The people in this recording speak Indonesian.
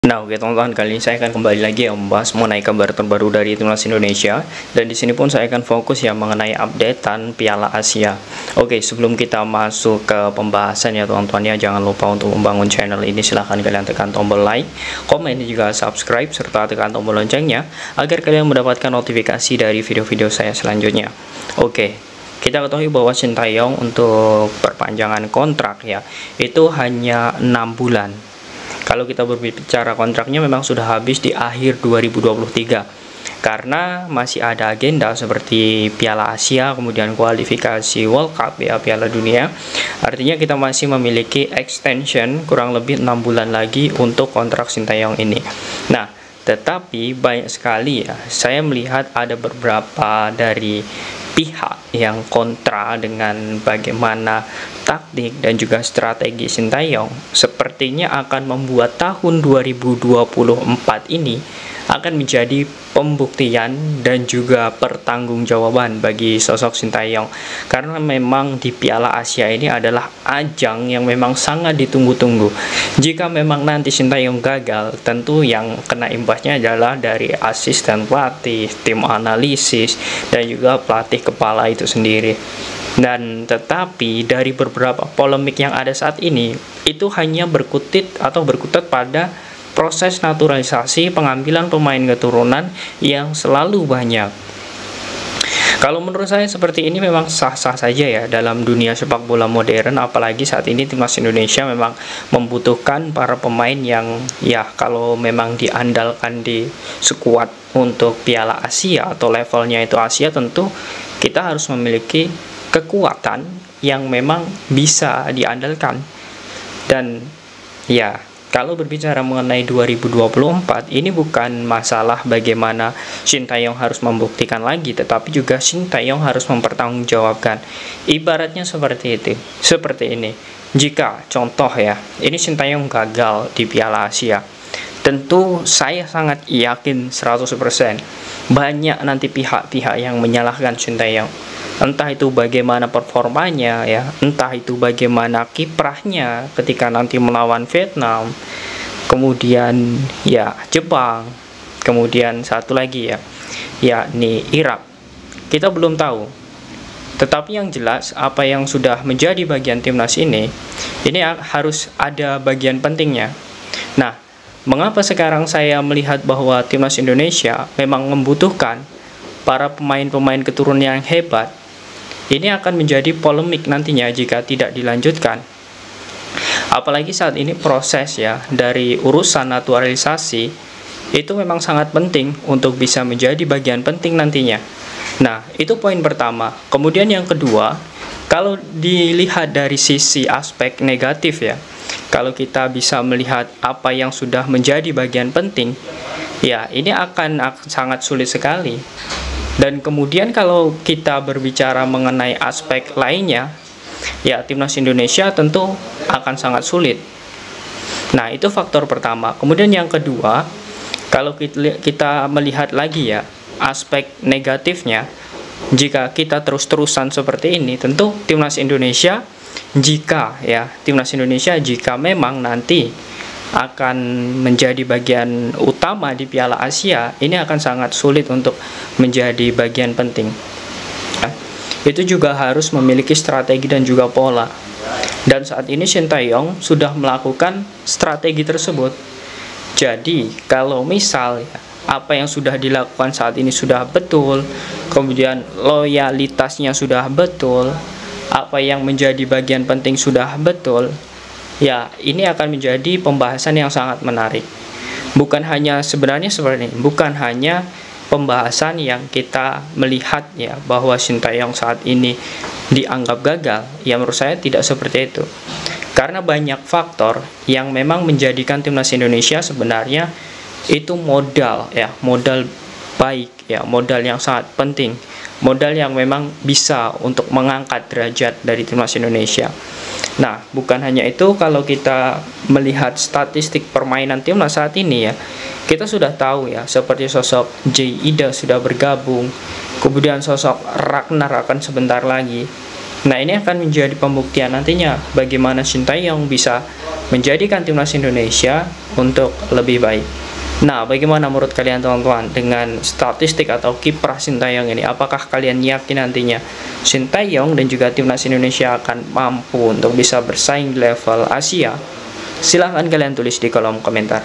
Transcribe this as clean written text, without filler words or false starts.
Nah, oke teman-teman, kali ini saya akan kembali lagi ya membahas mengenai kabar terbaru dari timnas Indonesia, dan di sini pun saya akan fokus ya mengenai updatean Piala Asia. Oke, sebelum kita masuk ke pembahasan ya teman-teman ya, jangan lupa untuk membangun channel ini, silahkan kalian tekan tombol like, komen, dan juga subscribe serta tekan tombol loncengnya agar kalian mendapatkan notifikasi dari video-video saya selanjutnya. Oke, kita ketahui bahwa Sintayong untuk perpanjangan kontrak ya itu hanya 6 bulan. Kalau kita berbicara kontraknya memang sudah habis di akhir 2023, karena masih ada agenda seperti Piala Asia, kemudian kualifikasi World Cup ya, Piala Dunia. Artinya kita masih memiliki extension kurang lebih 6 bulan lagi untuk kontrak Sintayong ini. Nah, tetapi banyak sekali ya, saya melihat ada beberapa dari pihak yang kontra dengan bagaimana taktik dan juga strategi Sintayong sepertinya akan membuat tahun 2024 ini akan menjadi pembuktian dan juga pertanggungjawaban bagi sosok Sintayong, karena memang di Piala Asia ini adalah ajang yang memang sangat ditunggu-tunggu. Jika memang nanti Sintayong gagal, tentu yang kena imbasnya adalah dari asisten pelatih, tim analisis, dan juga pelatih kepala itu sendiri. Dan tetapi dari beberapa polemik yang ada saat ini itu hanya berkutat pada proses naturalisasi pengambilan pemain keturunan yang selalu banyak. Kalau menurut saya seperti ini memang sah-sah saja ya dalam dunia sepak bola modern, apalagi saat ini timnas Indonesia memang membutuhkan para pemain yang ya kalau memang diandalkan di skuad untuk Piala Asia atau levelnya itu Asia, tentu kita harus memiliki kekuatan yang memang bisa diandalkan. Dan ya, kalau berbicara mengenai 2024, ini bukan masalah bagaimana Sintayong harus membuktikan lagi, tetapi juga Sintayong harus mempertanggungjawabkan. Ibaratnya seperti itu, seperti ini. Jika contoh ya, ini Sintayong gagal di Piala Asia, tentu saya sangat yakin 100% banyak nanti pihak-pihak yang menyalahkan Sintayong. Entah itu bagaimana performanya ya, entah itu bagaimana kiprahnya ketika nanti melawan Vietnam, kemudian ya Jepang, kemudian satu lagi ya, yakni Irak. Kita belum tahu. Tetapi yang jelas apa yang sudah menjadi bagian timnas ini harus ada bagian pentingnya. Nah, mengapa sekarang saya melihat bahwa timnas Indonesia memang membutuhkan para pemain-pemain keturunan yang hebat? Ini akan menjadi polemik nantinya jika tidak dilanjutkan. Apalagi saat ini proses ya dari urusan naturalisasi itu memang sangat penting untuk bisa menjadi bagian penting nantinya. Nah, itu poin pertama. Kemudian yang kedua, kalau dilihat dari sisi aspek negatif ya, kalau kita bisa melihat apa yang sudah menjadi bagian penting, ya ini akan sangat sulit sekali. Dan kemudian kalau kita berbicara mengenai aspek lainnya, ya timnas Indonesia tentu akan sangat sulit. Nah, itu faktor pertama. Kemudian yang kedua, kalau kita melihat lagi ya aspek negatifnya, jika kita terus-terusan seperti ini, tentu timnas Indonesia jika memang nanti akan menjadi bagian utama di Piala Asia, ini akan sangat sulit untuk menjadi bagian penting. Itu juga harus memiliki strategi dan juga pola. Dan saat ini Sintayong sudah melakukan strategi tersebut. Jadi kalau misal ya, apa yang sudah dilakukan saat ini sudah betul, kemudian loyalitasnya sudah betul, apa yang menjadi bagian penting sudah betul, ya ini akan menjadi pembahasan yang sangat menarik. Bukan hanya sebenarnya seperti ini, bukan hanya pembahasan yang kita melihat ya bahwa Sintayong saat ini dianggap gagal. Ya menurut saya tidak seperti itu. Karena banyak faktor yang memang menjadikan timnas Indonesia sebenarnya itu modal ya, modal baik ya, modal yang sangat penting. Modal yang memang bisa untuk mengangkat derajat dari timnas Indonesia. Nah, bukan hanya itu, kalau kita melihat statistik permainan timnas saat ini ya, kita sudah tahu ya, seperti sosok J. Ida sudah bergabung, kemudian sosok Ragnar akan sebentar lagi. Nah, ini akan menjadi pembuktian nantinya bagaimana Sintayong bisa menjadikan timnas Indonesia untuk lebih baik. Nah, bagaimana menurut kalian teman-teman dengan statistik atau kiprah Sintayong ini? Apakah kalian yakin nantinya Sintayong dan juga timnas Indonesia akan mampu untuk bisa bersaing di level Asia? Silahkan kalian tulis di kolom komentar.